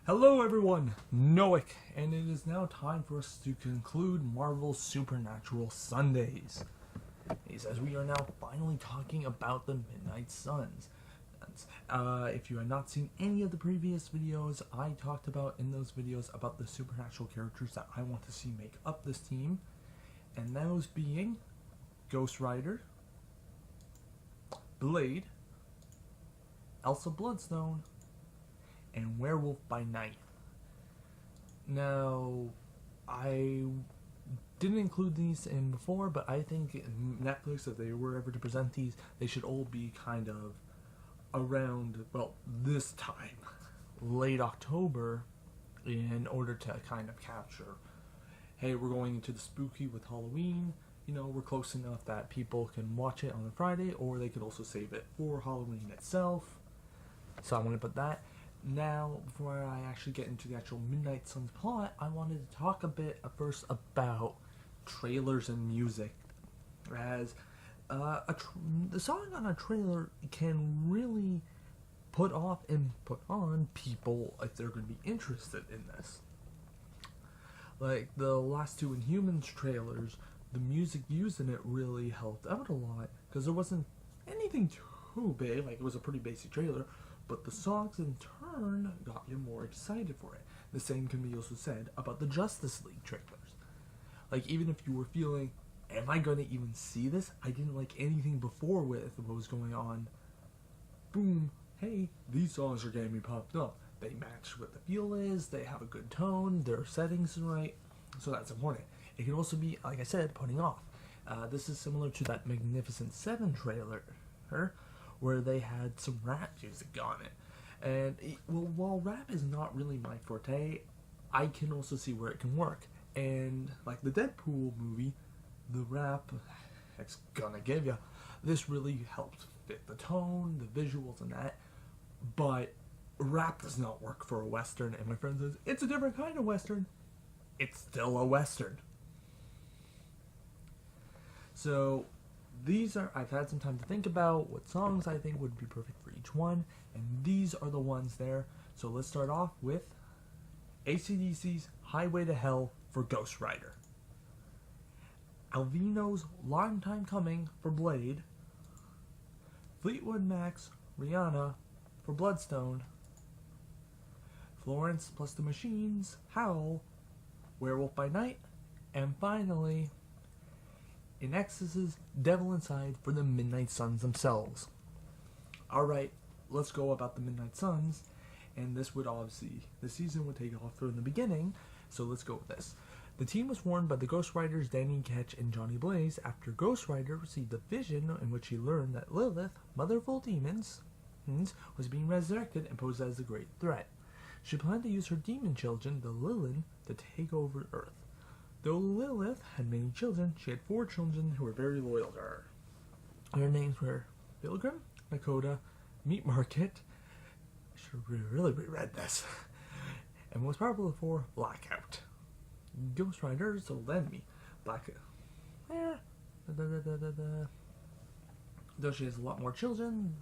Hello everyone, Noik, and it is now time for us to conclude Marvel's Supernatural Sundays. He says we are now finally talking about the Midnight Suns. If you have not seen any of the previous videos, I talked about in those videos about the supernatural characters that I want to see make up this team, and those being Ghost Rider, Blade, Elsa Bloodstone, and Werewolf by Night. Now, I didn't include these in before, but I think Netflix, if they were ever to present these, they should all be kind of around, well, this time, late October, in order to kind of capture, hey, we're going into the spooky with Halloween, you know, we're close enough that people can watch it on a Friday, or they could also save it for Halloween itself. So I'm going to put that. Now, before I actually get into the actual Midnight Suns plot, I wanted to talk a bit first about trailers and music. As the song on a trailer can really put off and put on people if they're going to be interested in this. Like the last two Inhumans trailers, the music used in it really helped out a lot because there wasn't anything too big, like it was a pretty basic trailer. But the songs in turn got you more excited for it. The same can be also said about the Justice League trailers. Like, even if you were feeling, am I going to even see this? I didn't like anything before with what was going on. Boom, hey, these songs are getting me pumped up. They match what the feel is, they have a good tone, their settings are right, so that's important. It can also be, like I said, putting off. This is similar to that Magnificent Seven trailer, where they had some rap music on it. And while rap is not really my forte, I can also see where it can work. And like the Deadpool movie, the rap, it's gonna give you, this really helped fit the tone, the visuals and that. But rap does not work for a Western, and my friend says, it's a different kind of Western. It's still a Western. So, I've had some time to think about what songs I think would be perfect for each one, and these are the ones there. So let's start off with AC/DC's Highway to Hell for Ghost Rider, Alvino's Long Time Coming for Blade, Fleetwood Mac's Rihanna for Bloodstone, Florence plus the Machine's Howl, Werewolf by Night, and finally, In Excess's Devil Inside for the Midnight Suns themselves. Alright, let's go about the Midnight Suns, and this season would take off from the beginning, so let's go with this. The team was formed by the Ghost Riders Danny Ketch and Johnny Blaze after Ghost Rider received a vision in which he learned that Lilith, mother of all demons, was being resurrected and posed as a great threat. She planned to use her demon children, the Lilin, to take over Earth. Though Lilith had many children, she had 4 children who were very loyal to her. Their names were Pilgrim, Nakota, Meat Market, I should have really reread this, and most powerful of 4, Blackout. Ghost Rider, so lend me. Blackout. Though she has a lot more children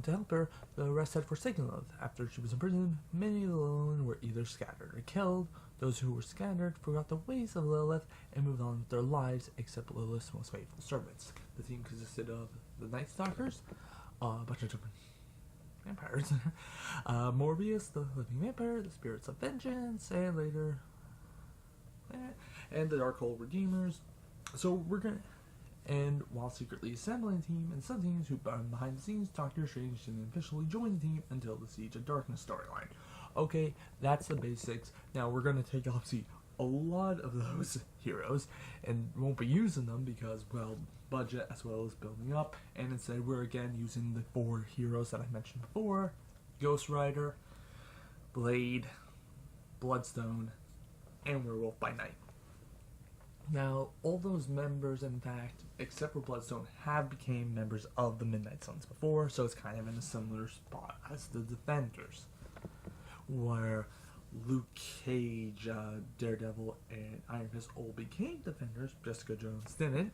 to help her, the rest had forsaken Lilith. After she was imprisoned, many of the Lilith were either scattered or killed. Those who were scattered forgot the ways of Lilith and moved on with their lives, except Lilith's most faithful servants. The team consisted of the Night Stalkers, a bunch of different vampires, Morbius, the living vampire, the spirits of vengeance, and later, and the Darkhold Redeemers. So and while secretly assembling a team, and some teams who behind the scenes, Doctor Strange didn't officially join the team until the Siege of Darkness storyline. Okay, that's the basics. Now we're going to take obviously a lot of those heroes and won't be using them because, well, budget as well as building up, and instead we're again using the 4 heroes that I mentioned before: Ghost Rider, Blade, Bloodstone, and Werewolf by Night. Now, all those members, in fact, except for Bloodstone, have become members of the Midnight Suns before, so it's kind of in a similar spot as the Defenders, where Luke Cage, Daredevil, and Iron Fist all became Defenders. Jessica Jones didn't.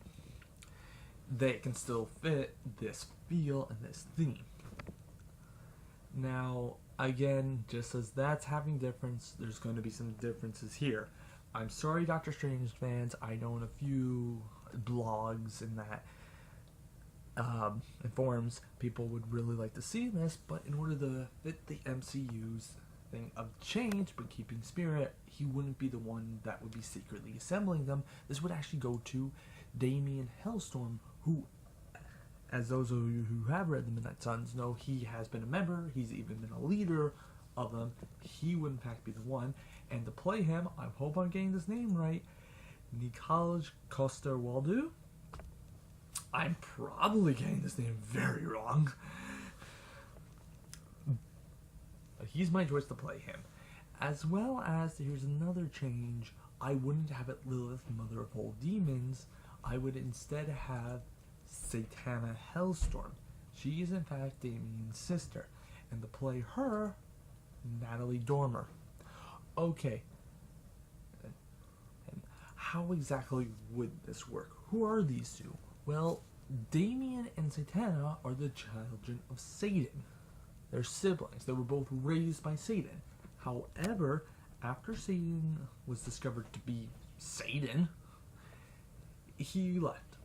They can still fit this feel and this theme. Now, Again, just as that's having difference, there's going to be some differences here. I'm sorry, Doctor Strange fans. I know in a few blogs and that and forums, people would really like to see this, but in order to fit the MCU's thing of change but keeping spirit, he wouldn't be the one that would be secretly assembling them. This would actually go to Damian Hellstorm, who, as those of you who have read the Midnight Suns know, he has been a member, he's even been a leader of them. He would in fact be the one, and to play him, I hope I'm getting this name right, Nikolaj Coster-Waldau. I'm probably getting this name very wrong. But he's my choice to play him. As well as, here's another change, I wouldn't have it Lilith, Mother of All Demons. I would instead have Satana Hellstorm. She is in fact Damien's sister. And to play her, Natalie Dormer. Okay. And how exactly would this work? Who are these two? Well, Damien and Satana are the children of Satan. They're siblings. They were both raised by Satan. However, after Satan was discovered to be Satan, he left.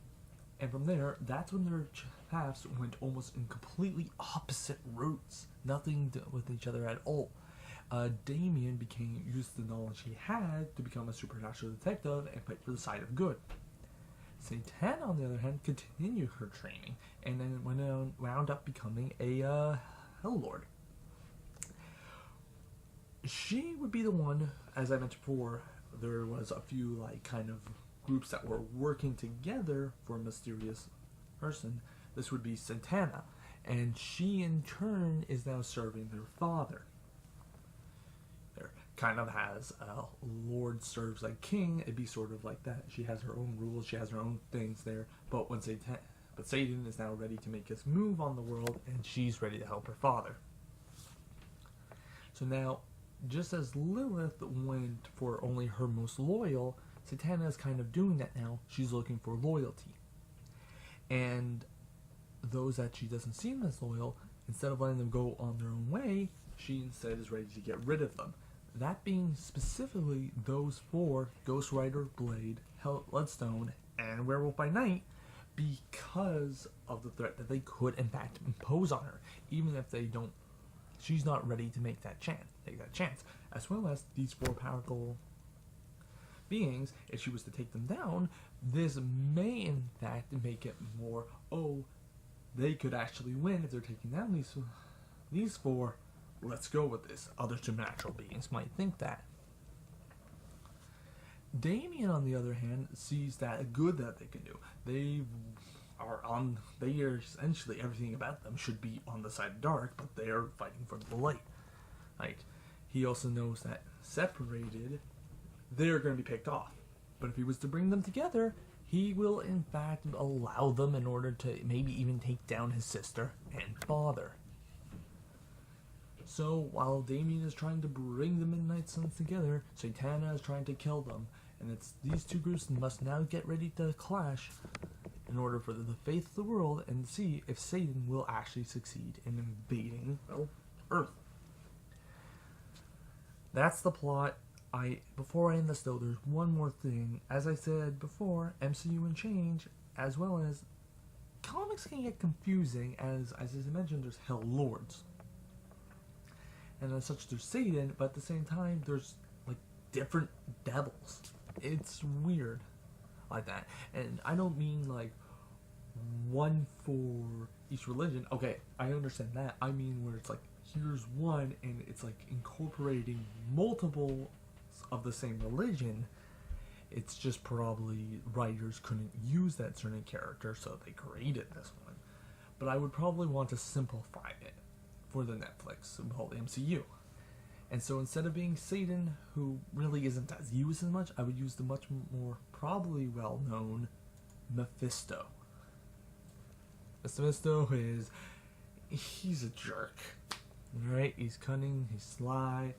And from there, that's when their paths went almost in completely opposite routes. Nothing with each other at all. Damien used the knowledge he had to become a supernatural detective and fight for the side of good. Satana, on the other hand, continued her training and then wound up becoming a Hell Lord. She would be the one, as I mentioned before, there was a few kind of groups that were working together for a mysterious person. This would be Satana, and she in turn is now serving their father. There kind of has a lord serves like king. It'd be sort of like that. She has her own rules, she has her own things there, but Satan is now ready to make his move on the world, and she's ready to help her father. So now, just as Lilith went for only her most loyal, Satana is kind of doing that now. She's looking for loyalty. And those that she doesn't seem as loyal, instead of letting them go on their own way, she instead is ready to get rid of them. That being specifically those four, Ghost Rider, Blade, Bloodstone, and Werewolf by Night, because of the threat that they could in fact impose on her, even if they don't. She's not ready to make that chance. As well as these four powerful beings, if she was to take them down, this may in fact make it more, they could actually win if they're taking down these four. Let's go with this. Other supernatural beings might think that. Damien, on the other hand, sees that good that they can do. They are essentially, everything about them should be on the side of dark, but they are fighting for the light. He also knows that separated, they're going to be picked off. But if he was to bring them together, he will in fact allow them in order to maybe even take down his sister and father. So while Damien is trying to bring the Midnight Suns together, Satana is trying to kill them. And it's these two groups must now get ready to clash in order for the fate of the world and see if Satan will actually succeed in invading Earth. That's the plot. Before I end this though, there's one more thing. As I said before, MCU and change, as well as comics can get confusing as I mentioned, there's Hell Lords. And as such, there's Satan, but at the same time, there's different devils. It's weird like that. And I don't mean one for each religion. Okay, I understand that. I mean where it's here's one and it's incorporating multiple of the same religion. It's just probably writers couldn't use that certain character, so they created this one. But I would probably want to simplify it for the Netflix, called the MCU. And so instead of being Satan, who really isn't as used as much, I would use the much more probably well-known Mephisto. Mephisto he's a jerk. Right? He's cunning, he's sly.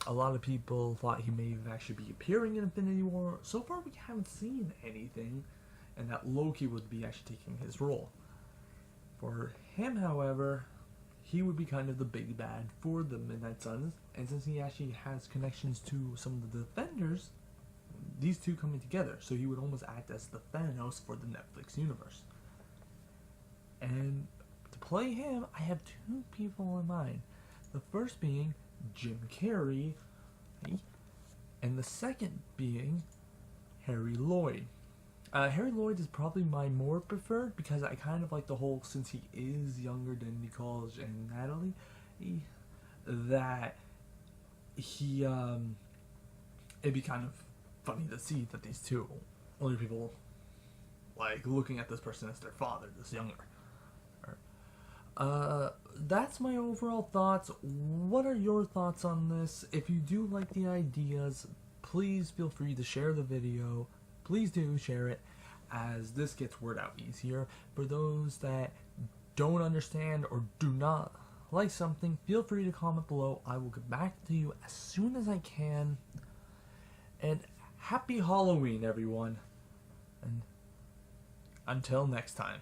A lot of people thought he may actually be appearing in Infinity War. So far we haven't seen anything, and that Loki would be actually taking his role. For him, however, he would be kind of the big bad for the Midnight Suns, and since he actually has connections to some of the Defenders, these two coming together, so he would almost act as the Thanos for the Netflix universe. And to play him, I have two people in mind. The first being Jim Carrey, and the second being Harry Lloyd. Harry Lloyd is probably my more preferred because I kind of like the whole, since he is younger than Nicole and Natalie, that he, it'd be kind of funny to see that these two older people, like, looking at this person as their father, this younger. That's my overall thoughts. What are your thoughts on this? If you do like the ideas, please feel free to share the video. Please do share it, as this gets word out easier. For those that don't understand or do not like something, feel free to comment below. I will get back to you as soon as I can. And happy Halloween, everyone. And until next time.